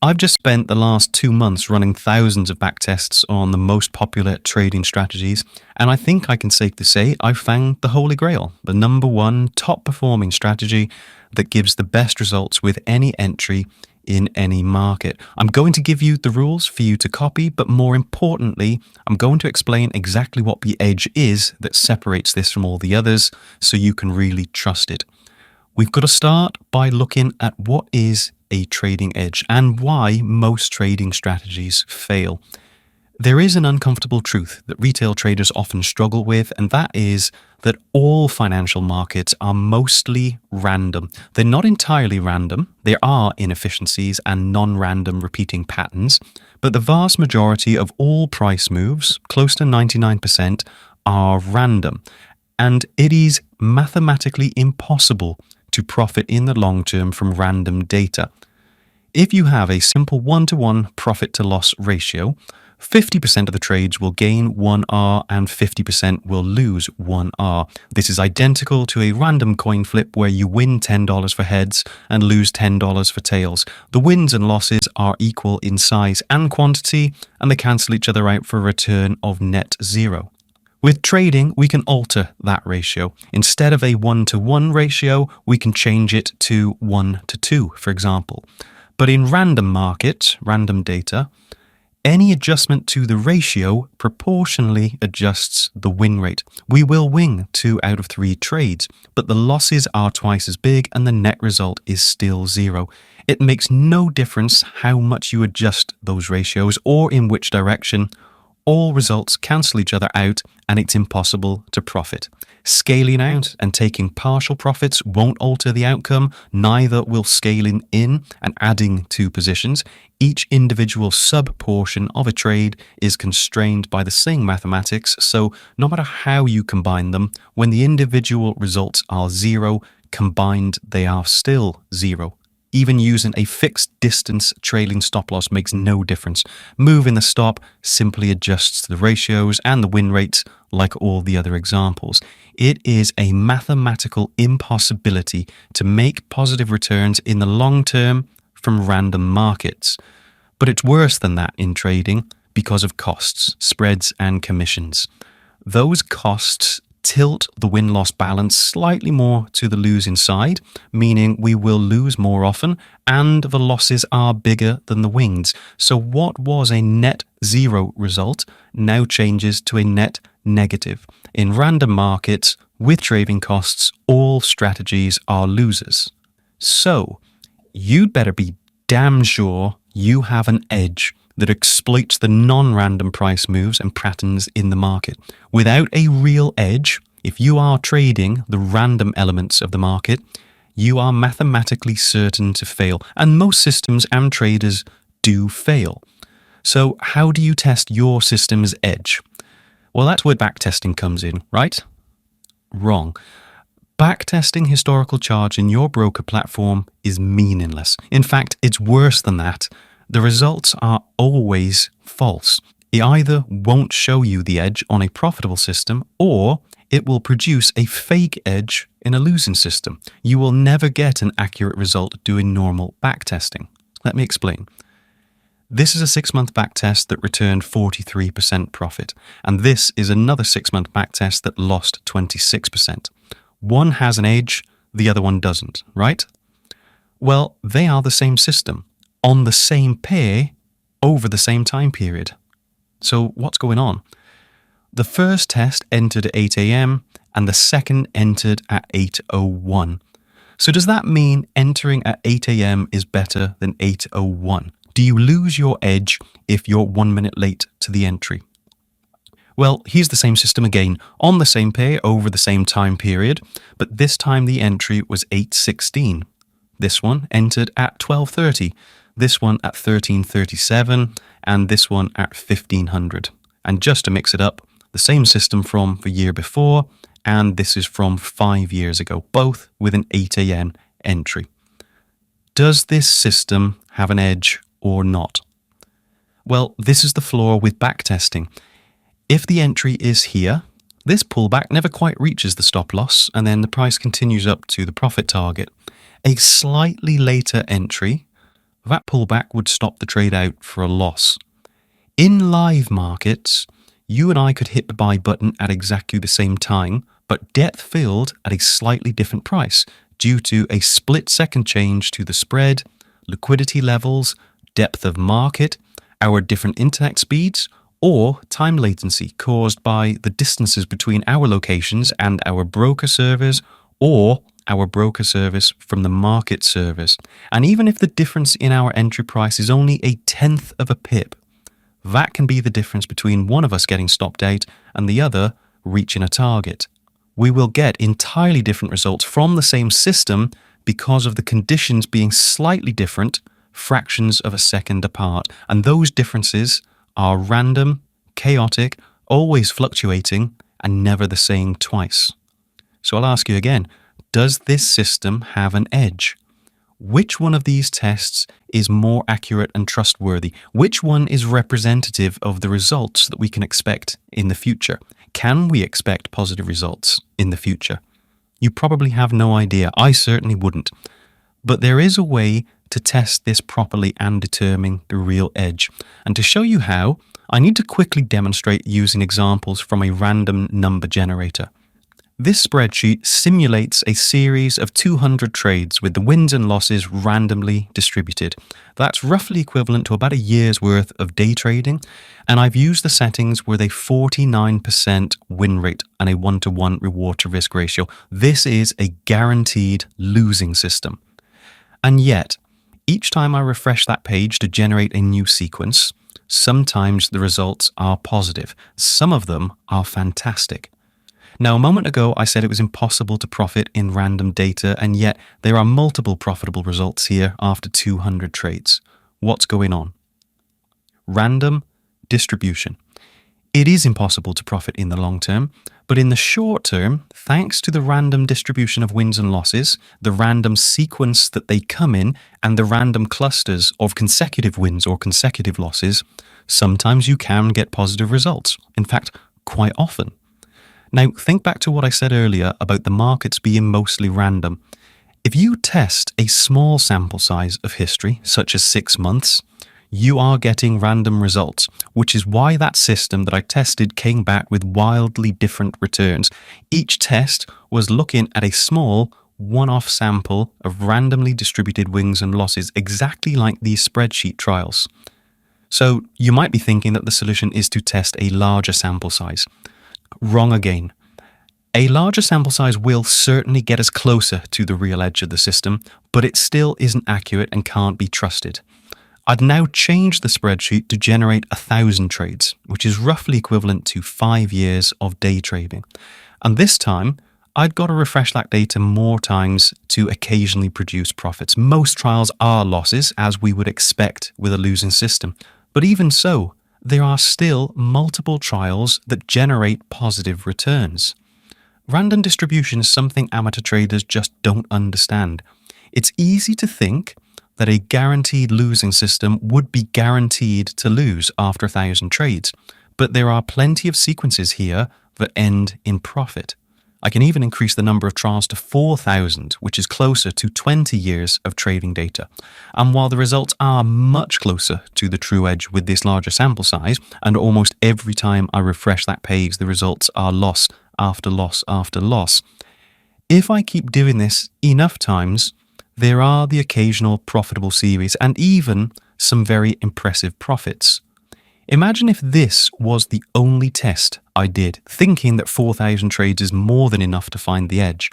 I've just spent the last 2 months running thousands of backtests on the most popular trading strategies, and I think I can safely say I've found the Holy Grail, the number one top performing strategy that gives the best results with any entry in any market. I'm going to give you the rules for you to copy, but more importantly, I'm going to explain exactly what the edge is that separates this from all the others so you can really trust it. We've got to start by looking at what is a trading edge and why most trading strategies fail. There is an uncomfortable truth that retail traders often struggle with, and that is that all financial markets are mostly random. They're not entirely random. There are inefficiencies and non-random repeating patterns, but the vast majority of all price moves, close to 99%, are random. And it is mathematically impossible to profit in the long term from random data. If you have a simple 1-to-1 profit to loss ratio, 50% of the trades will gain 1R and 50% will lose 1R. This is identical to a random coin flip where you win $10 for heads and lose $10 for tails. The wins and losses are equal in size and quantity, and they cancel each other out for a return of net zero. With trading, we can alter that ratio. Instead of a 1-to-1 ratio, we can change it to 1-to-2, for example. But in random markets, random data, any adjustment to the ratio proportionally adjusts the win rate. We will win 2 out of 3 trades, but the losses are twice as big and the net result is still 0. It makes no difference how much you adjust those ratios or in which direction. All results cancel each other out and it's impossible to profit. Scaling out and taking partial profits won't alter the outcome, neither will scaling in and adding to positions. Each individual sub-portion of a trade is constrained by the same mathematics, so no matter how you combine them, when the individual results are 0, combined they are still 0. Even using a fixed distance trailing stop loss makes no difference. Moving the stop simply adjusts the ratios and the win rates like all the other examples. It is a mathematical impossibility to make positive returns in the long term from random markets. But it's worse than that in trading because of costs, spreads and commissions. Those costs tilt the win-loss balance slightly more to the losing side, meaning we will lose more often and the losses are bigger than the wins. So what was a net 0 result now changes to a net negative. In random markets with trading costs, all strategies are losers. So you'd better be damn sure you have an edge that exploits the non-random price moves and patterns in the market. Without a real edge, if you are trading the random elements of the market, you are mathematically certain to fail. And most systems and traders do fail. So how do you test your system's edge? Well, that's where backtesting comes in, right? Wrong. Backtesting historical charts in your broker platform is meaningless. In fact, it's worse than that. The results are always false. It either won't show you the edge on a profitable system or it will produce a fake edge in a losing system. You will never get an accurate result doing normal backtesting. Let me explain. This is a 6-month backtest that returned 43% profit, and this is another 6-month backtest that lost 26%. One has an edge, the other one doesn't, right? Well, they are the same system, on the same pair, over the same time period. So what's going on? The first test entered at 8 a.m. and the second entered at 8:01. So does that mean entering at 8 a.m. is better than 8:01? Do you lose your edge if you're 1 minute late to the entry? Well, here's the same system again, on the same pair over the same time period, but this time the entry was 8:16. This one entered at 12:30, this one at 13:37, and this one at 1500. And just to mix it up, the same system from the year before, and this is from 5 years ago, both with an 8 a.m. entry. Does this system have an edge or not? Well, this is the flaw with backtesting. If the entry is here, this pullback never quite reaches the stop loss, and then the price continues up to the profit target. A slightly later entry That pullback would stop the trade out for a loss. In live markets, you and I could hit the buy button at exactly the same time, but depth filled at a slightly different price due to a split-second change to the spread, liquidity levels, depth of market, our different internet speeds, or time latency caused by the distances between our locations and our broker servers, or our broker service from the market servers. And even if the difference in our entry price is only a tenth of a pip, that can be the difference between one of us getting stopped out and the other reaching a target. We will get entirely different results from the same system because of the conditions being slightly different, fractions of a second apart. And those differences are random, chaotic, always fluctuating, and never the same twice. So I'll ask you again, does this system have an edge? Which one of these tests is more accurate and trustworthy? Which one is representative of the results that we can expect in the future? Can we expect positive results in the future? You probably have no idea. I certainly wouldn't. But there is a way to test this properly and determine the real edge. And to show you how, I need to quickly demonstrate using examples from a random number generator. This spreadsheet simulates a series of 200 trades with the wins and losses randomly distributed. That's roughly equivalent to about a year's worth of day trading, and I've used the settings with a 49% win rate and a 1-to-1 reward to risk ratio. This is a guaranteed losing system. And yet, each time I refresh that page to generate a new sequence, sometimes the results are positive. Some of them are fantastic. Now, a moment ago, I said it was impossible to profit in random data, and yet there are multiple profitable results here after 200 trades. What's going on? Random distribution. It is impossible to profit in the long term, but in the short term, thanks to the random distribution of wins and losses, the random sequence that they come in, and the random clusters of consecutive wins or consecutive losses, sometimes you can get positive results. In fact, quite often. Now, think back to what I said earlier about the markets being mostly random. If you test a small sample size of history, such as 6 months, you are getting random results, which is why that system that I tested came back with wildly different returns. Each test was looking at a small, one-off sample of randomly distributed wins and losses, exactly like these spreadsheet trials. So you might be thinking that the solution is to test a larger sample size. Wrong again. A larger sample size will certainly get us closer to the real edge of the system, but it still isn't accurate and can't be trusted. I'd now change the spreadsheet to generate 1,000 trades, which is roughly equivalent to 5 years of day trading. And this time, I'd got to refresh that data more times to occasionally produce profits. Most trials are losses, as we would expect with a losing system. But even so, there are still multiple trials that generate positive returns. Random distribution is something amateur traders just don't understand. It's easy to think that a guaranteed losing system would be guaranteed to lose after 1,000 trades, but there are plenty of sequences here that end in profit. I can even increase the number of trials to 4,000, which is closer to 20 years of trading data. And while the results are much closer to the true edge with this larger sample size, and almost every time I refresh that page, the results are loss after loss after loss, if I keep doing this enough times, there are the occasional profitable series and even some very impressive profits. Imagine if this was the only test I did, thinking that 4,000 trades is more than enough to find the edge.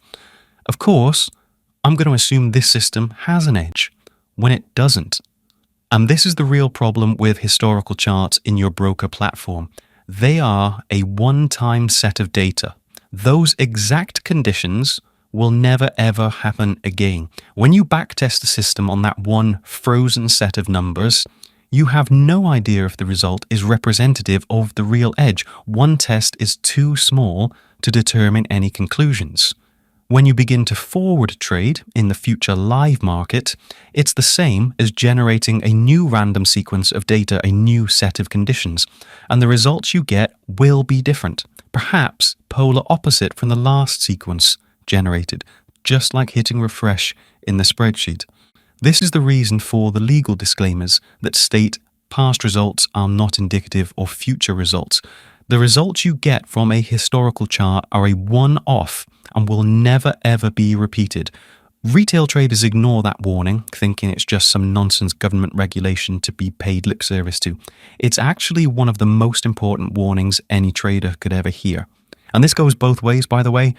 Of course, I'm going to assume this system has an edge, when it doesn't. And this is the real problem with historical charts in your broker platform. They are a one-time set of data. Those exact conditions will never ever happen again. When you backtest the system on that one frozen set of numbers, you have no idea if the result is representative of the real edge. One test is too small to determine any conclusions. When you begin to forward trade in the future live market, it's the same as generating a new random sequence of data, a new set of conditions, and the results you get will be different, perhaps polar opposite from the last sequence generated, just like hitting refresh in the spreadsheet. This is the reason for the legal disclaimers that state past results are not indicative of future results. The results you get from a historical chart are a one-off and will never ever be repeated. Retail traders ignore that warning, thinking it's just some nonsense government regulation to be paid lip service to. It's actually one of the most important warnings any trader could ever hear. And this goes both ways, by the way.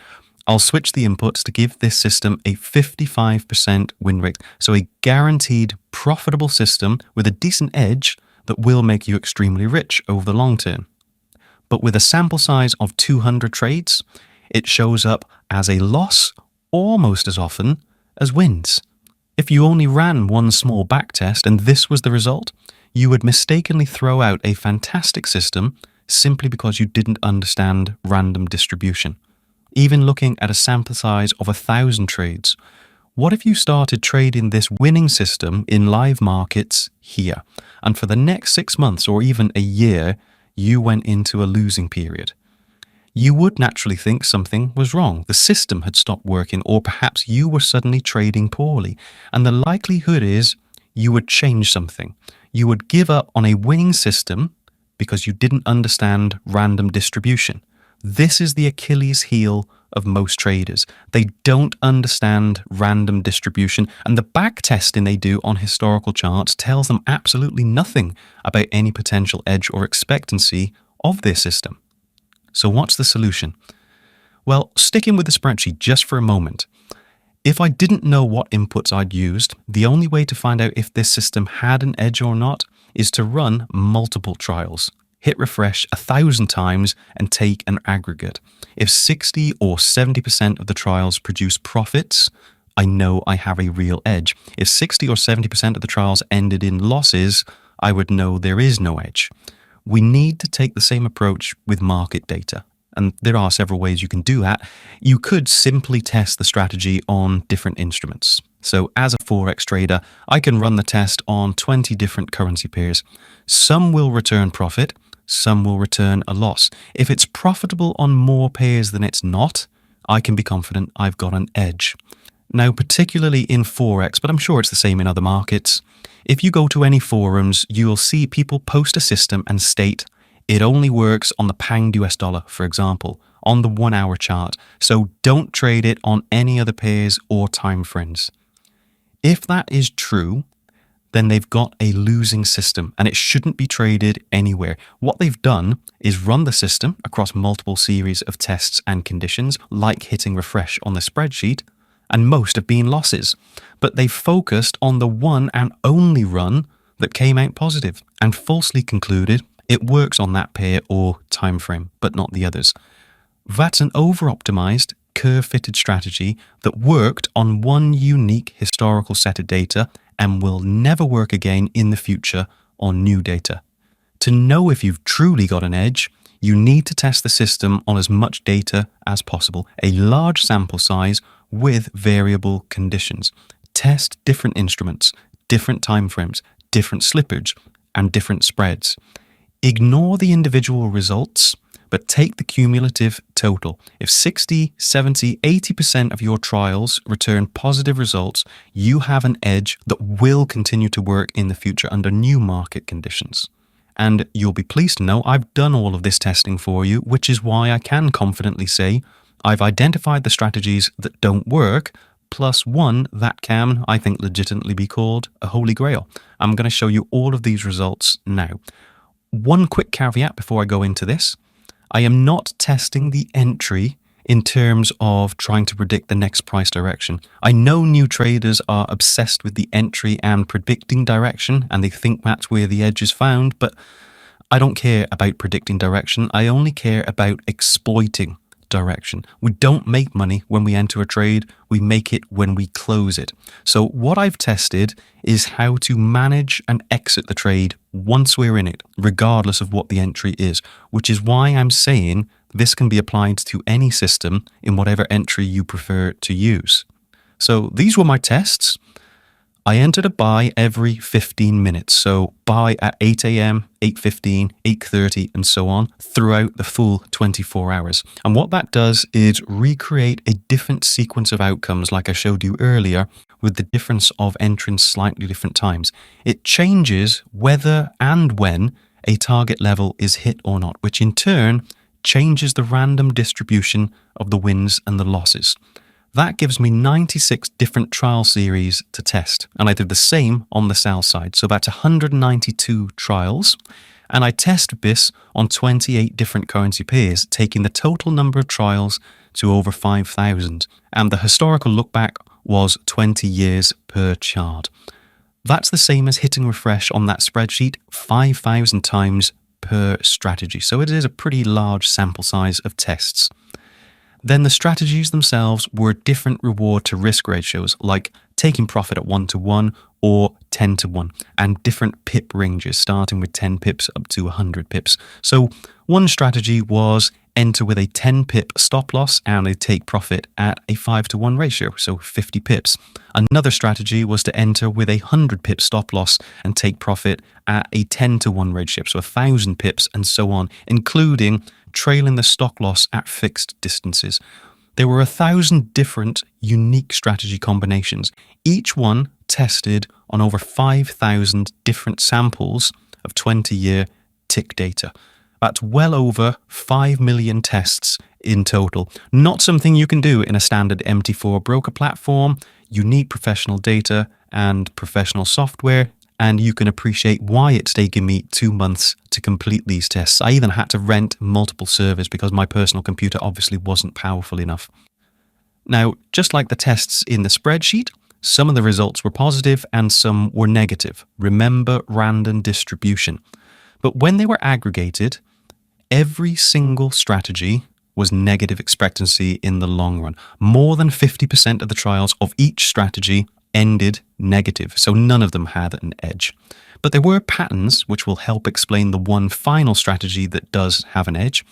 I'll switch the inputs to give this system a 55% win rate, so a guaranteed profitable system with a decent edge that will make you extremely rich over the long term. But with a sample size of 200 trades, it shows up as a loss almost as often as wins. If you only ran one small backtest and this was the result, you would mistakenly throw out a fantastic system simply because you didn't understand random distribution. Even looking at a sample size of 1,000 trades, what if you started trading this winning system in live markets here, and for the next 6 months or even a year, you went into a losing period? You would naturally think something was wrong. The system had stopped working, or perhaps you were suddenly trading poorly. And the likelihood is you would change something. You would give up on a winning system because you didn't understand random distribution. This is the Achilles heel of most traders. They don't understand random distribution, and the backtesting they do on historical charts tells them absolutely nothing about any potential edge or expectancy of their system. So what's the solution? Well, sticking with the spreadsheet just for a moment. If I didn't know what inputs I'd used, the only way to find out if this system had an edge or not is to run multiple trials. Hit refresh 1,000 times and take an aggregate. If 60 or 70% of the trials produce profits, I know I have a real edge. If 60 or 70% of the trials ended in losses, I would know there is no edge. We need to take the same approach with market data. And there are several ways you can do that. You could simply test the strategy on different instruments. So as a Forex trader, I can run the test on 20 different currency pairs. Some will return profit, some will return a loss. If it's profitable on more pairs than it's not, I can be confident I've got an edge. Now, particularly in Forex, but I'm sure it's the same in other markets, if you go to any forums, you'll see people post a system and state it only works on the pound US dollar, for example, on the 1 hour chart, so don't trade it on any other pairs or time frames. If that is true, then they've got a losing system and it shouldn't be traded anywhere. What they've done is run the system across multiple series of tests and conditions, like hitting refresh on the spreadsheet, and most have been losses. But they've focused on the one and only run that came out positive and falsely concluded it works on that pair or time frame, but not the others. That's an over-optimized, curve-fitted strategy that worked on one unique historical set of data and will never work again in the future on new data. To know if you've truly got an edge, you need to test the system on as much data as possible, a large sample size with variable conditions. Test different instruments, different timeframes, different slippage, and different spreads. Ignore the individual results, but take the cumulative total. If 60, 70, 80% of your trials return positive results, you have an edge that will continue to work in the future under new market conditions. And you'll be pleased to know I've done all of this testing for you, which is why I can confidently say I've identified the strategies that don't work, plus one that can, I think, legitimately be called a holy grail. I'm going to show you all of these results now. One quick caveat before I go into this. I am not testing the entry in terms of trying to predict the next price direction. I know new traders are obsessed with the entry and predicting direction, and they think that's where the edge is found, but I don't care about predicting direction. I only care about exploiting direction. We don't make money when we enter a trade, we make it when we close it. So what I've tested is how to manage and exit the trade once we're in it, regardless of what the entry is, which is why I'm saying this can be applied to any system in whatever entry you prefer to use. So these were my tests. I enter to buy every 15 minutes. So buy at 8 a.m., 8:15, 8:30, and so on throughout the full 24 hours. And what that does is recreate a different sequence of outcomes like I showed you earlier, with the difference of entering slightly different times. It changes whether and when a target level is hit or not, which in turn changes the random distribution of the wins and the losses. That gives me 96 different trial series to test. And I did the same on the sell side. So that's 192 trials. And I tested this on 28 different currency pairs, taking the total number of trials to over 5,000. And the historical look back was 20 years per chart. That's the same as hitting refresh on that spreadsheet 5,000 times per strategy. So it is a pretty large sample size of tests. Then the strategies themselves were different reward to risk ratios, like taking profit at 1-to-1 or 10-to-1, and different pip ranges, starting with 10 pips up to 100 pips. So one strategy was enter with a 10 pip stop loss and a take profit at a 5-to-1 ratio, so 50 pips. Another strategy was to enter with a 100 pip stop loss and take profit at a 10-to-1 ratio, so 1,000 pips and so on, including trailing the stock loss at fixed distances. There were 1,000 different unique strategy combinations, each one tested on over 5,000 different samples of 20-year tick data. That's well over 5 million tests in total. Not something you can do in a standard MT4 broker platform. You need professional data and professional software, and you can appreciate why it's taken me 2 months to complete these tests. I even had to rent multiple servers because my personal computer obviously wasn't powerful enough. Now, just like the tests in the spreadsheet, some of the results were positive and some were negative. Remember random distribution. But when they were aggregated, every single strategy was negative expectancy in the long run. More than 50% of the trials of each strategy ended negative, so none of them had an edge. But there were patterns which will help explain the one final strategy that does have an edge.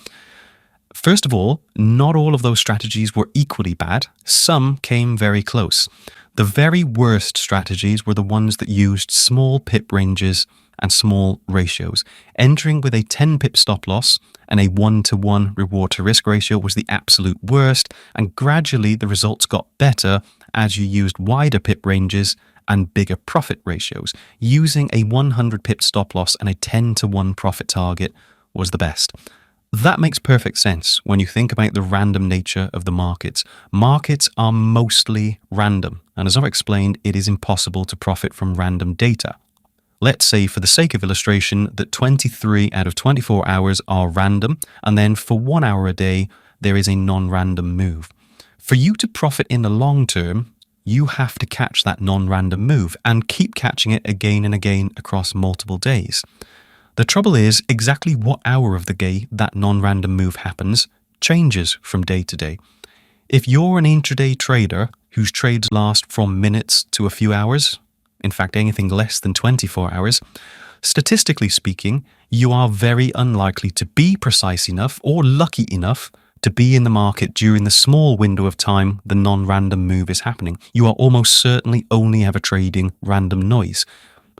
First of all, not all of those strategies were equally bad. Some came very close. The very worst strategies were the ones that used small pip ranges and small ratios. Entering with a 10 pip stop loss and a 1-to-1 reward to risk ratio was the absolute worst, and gradually the results got better as you used wider pip ranges and bigger profit ratios. Using a 100 pip stop loss and a 10-to-1 profit target was the best. That makes perfect sense when you think about the random nature of the markets. Markets are mostly random, and as I've explained, it is impossible to profit from random data. Let's say, for the sake of illustration, that 23 out of 24 hours are random, and then for 1 hour a day, there is a non-random move. For you to profit in the long term, you have to catch that non-random move and keep catching it again and again across multiple days. The trouble is, exactly what hour of the day that non-random move happens changes from day to day. If you're an intraday trader whose trades last from minutes to a few hours, in fact anything less than 24 hours, statistically speaking, you are very unlikely to be precise enough or lucky enough to be in the market during the small window of time the non-random move is happening. You are almost certainly only ever trading random noise.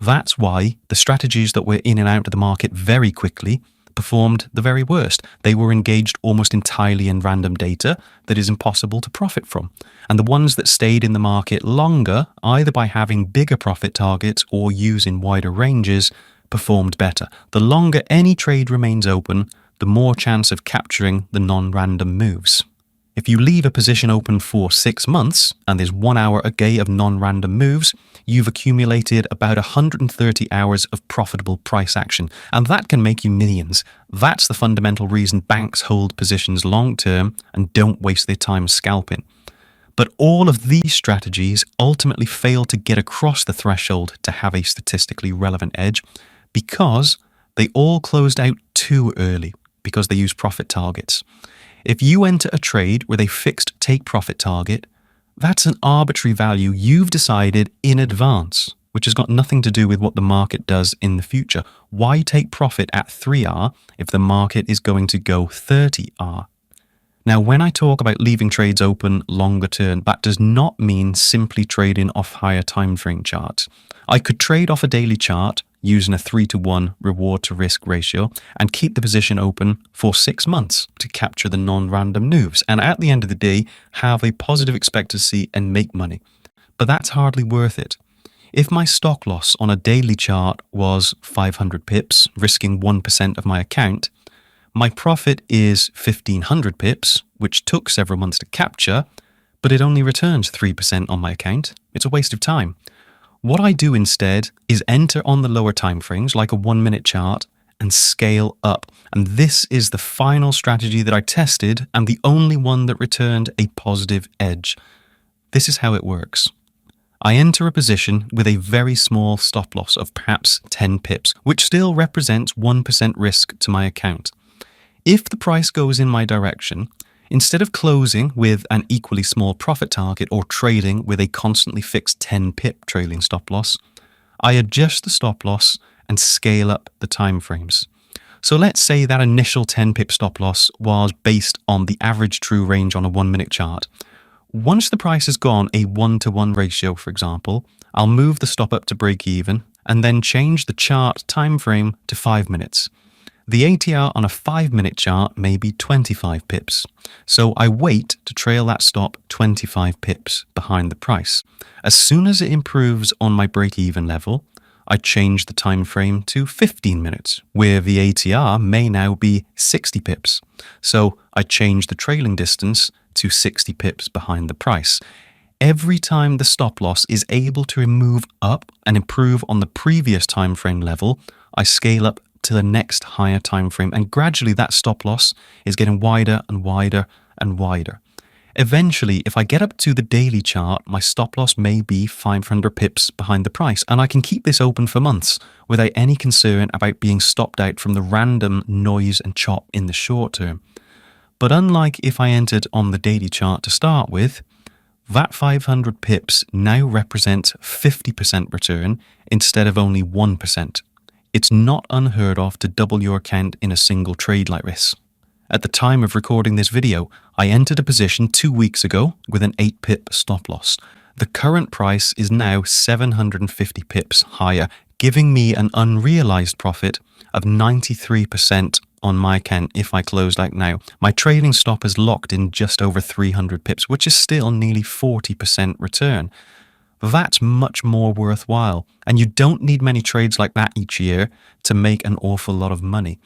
That's why the strategies that were in and out of the market very quickly performed the very worst. They were engaged almost entirely in random data that is impossible to profit from. And the ones that stayed in the market longer, either by having bigger profit targets or using wider ranges, performed better. The longer any trade remains open, the more chance of capturing the non-random moves. If you leave a position open for 6 months and there's 1 hour a day of non-random moves, you've accumulated about 130 hours of profitable price action, and that can make you millions. That's the fundamental reason banks hold positions long-term and don't waste their time scalping. But all of these strategies ultimately fail to get across the threshold to have a statistically relevant edge because they all closed out too early because they use profit targets. If you enter a trade with a fixed take profit target, that's an arbitrary value you've decided in advance, which has got nothing to do with what the market does in the future. Why take profit at 3R if the market is going to go 30R? Now, when I talk about leaving trades open longer term, that does not mean simply trading off higher time frame charts. I could trade off a daily chart using a 3-to-1 reward to risk ratio and keep the position open for 6 months to capture the non-random moves, and at the end of the day have a positive expectancy and make money. But that's hardly worth it. If my stop loss on a daily chart was 500 pips, risking 1% of my account, my profit is 1500 pips, which took several months to capture, but it only returns 3% on my account. It's a waste of time. What I do instead is enter on the lower time frames, like a 1-minute chart, and scale up. And this is the final strategy that I tested and the only one that returned a positive edge. This is how it works. I enter a position with a very small stop loss of perhaps 10 pips, which still represents 1% risk to my account. If the price goes in my direction, instead of closing with an equally small profit target or trading with a constantly fixed 10 pip trailing stop loss, I adjust the stop loss and scale up the time frames. So let's say that initial 10 pip stop loss was based on the average true range on a 1-minute chart. Once the price has gone a 1-to-1 ratio, for example, I'll move the stop up to break even and then change the chart time frame to 5 minutes. The ATR on a 5-minute chart may be 25 pips, so I wait to trail that stop 25 pips behind the price. As soon as it improves on my break-even level, I change the time frame to 15 minutes, where the ATR may now be 60 pips. So I change the trailing distance to 60 pips behind the price. Every time the stop loss is able to move up and improve on the previous time frame level, I scale up to the next higher time frame, and gradually that stop loss is getting wider and wider and wider. Eventually, if I get up to the daily chart, my stop loss may be 500 pips behind the price, and I can keep this open for months without any concern about being stopped out from the random noise and chop in the short term. But unlike if I entered on the daily chart to start with, that 500 pips now represents 50% return instead of only 1%. It's not unheard of to double your account in a single trade like this. At the time of recording this video, I entered a position 2 weeks ago with an 8 pip stop loss. The current price is now 750 pips higher, giving me an unrealized profit of 93% on my account if I closed out now. My trading stop is locked in just over 300 pips, which is still nearly 40% return. That's much more worthwhile, and you don't need many trades like that each year to make an awful lot of money.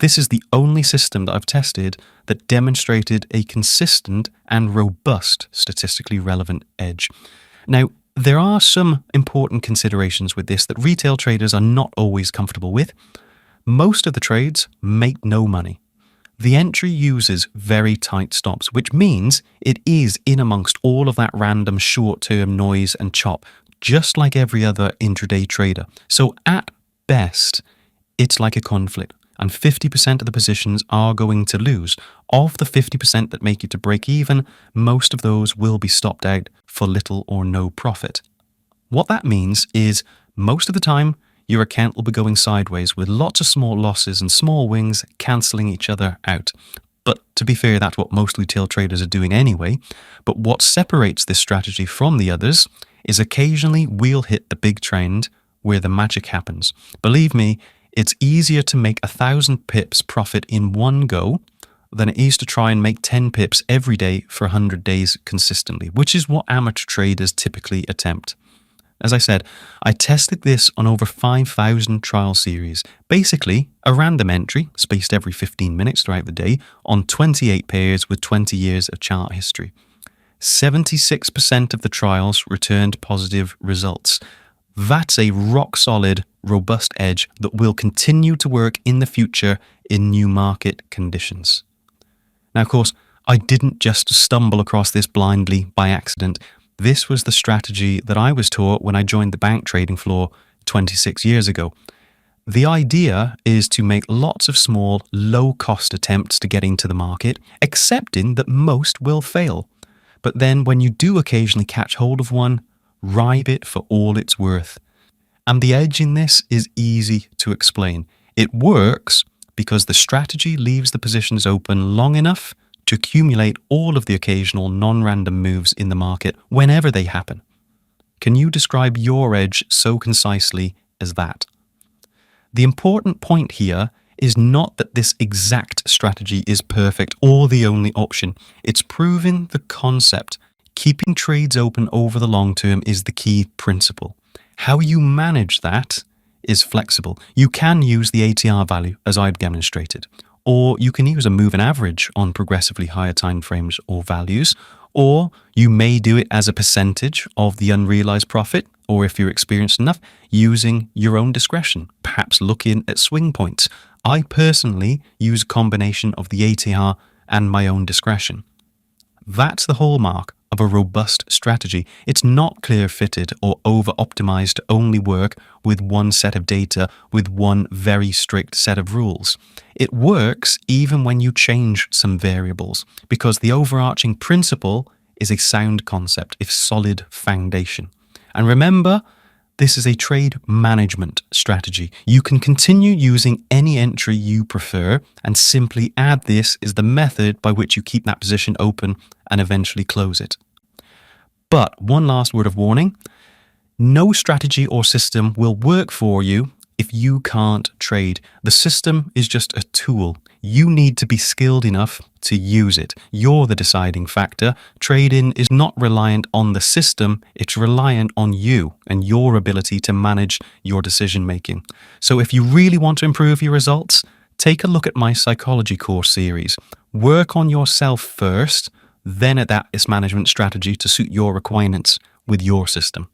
This is the only system that I've tested that demonstrated a consistent and robust statistically relevant edge. Now, there are some important considerations with this that retail traders are not always comfortable with. Most of the trades make no money. The entry uses very tight stops, which means it is in amongst all of that random short-term noise and chop, just like every other intraday trader. So at best, it's like a conflict, and 50% of the positions are going to lose. Of the 50% that make it to break even, most of those will be stopped out for little or no profit. What that means is most of the time, your account will be going sideways with lots of small losses and small wins cancelling each other out. But to be fair, that's what most retail traders are doing anyway. But what separates this strategy from the others is occasionally we'll hit the big trend where the magic happens. Believe me, it's easier to make 1,000 pips profit in one go than it is to try and make 10 pips every day for 100 days consistently, which is what amateur traders typically attempt. As I said, I tested this on over 5,000 trial series, basically a random entry spaced every 15 minutes throughout the day on 28 pairs with 20 years of chart history. 76% of the trials returned positive results. That's a rock-solid, robust edge that will continue to work in the future in new market conditions. Now, of course, I didn't just stumble across this blindly by accident. This was the strategy that I was taught when I joined the bank trading floor 26 years ago. The idea is to make lots of small, low-cost attempts to get into the market, accepting that most will fail. But then when you do occasionally catch hold of one, ride it for all it's worth. And the edge in this is easy to explain. It works because the strategy leaves the positions open long enough to accumulate all of the occasional non-random moves in the market whenever they happen. Can you describe your edge so concisely as that? The important point here is not that this exact strategy is perfect or the only option. It's proving the concept. Keeping trades open over the long term is the key principle. How you manage that is flexible. You can use the ATR value, as I've demonstrated, or you can use a moving average on progressively higher timeframes or values, or you may do it as a percentage of the unrealized profit, or if you're experienced enough, using your own discretion, perhaps looking at swing points. I personally use a combination of the ATR and my own discretion. That's the hallmark of a robust strategy. It's not clear-fitted or over-optimized to only work with one set of data with one very strict set of rules. It works even when you change some variables, because the overarching principle is a sound concept, a solid foundation. And remember, this is a trade management strategy. You can continue using any entry you prefer and simply add this as the method by which you keep that position open and eventually close it. But one last word of warning, no strategy or system will work for you if you can't trade. The system is just a tool. You need to be skilled enough to use it. You're the deciding factor. Trading is not reliant on the system, it's reliant on you and your ability to manage your decision making. So if you really want to improve your results, take a look at my psychology course series. Work on yourself first, then adapt this management strategy to suit your requirements with your system.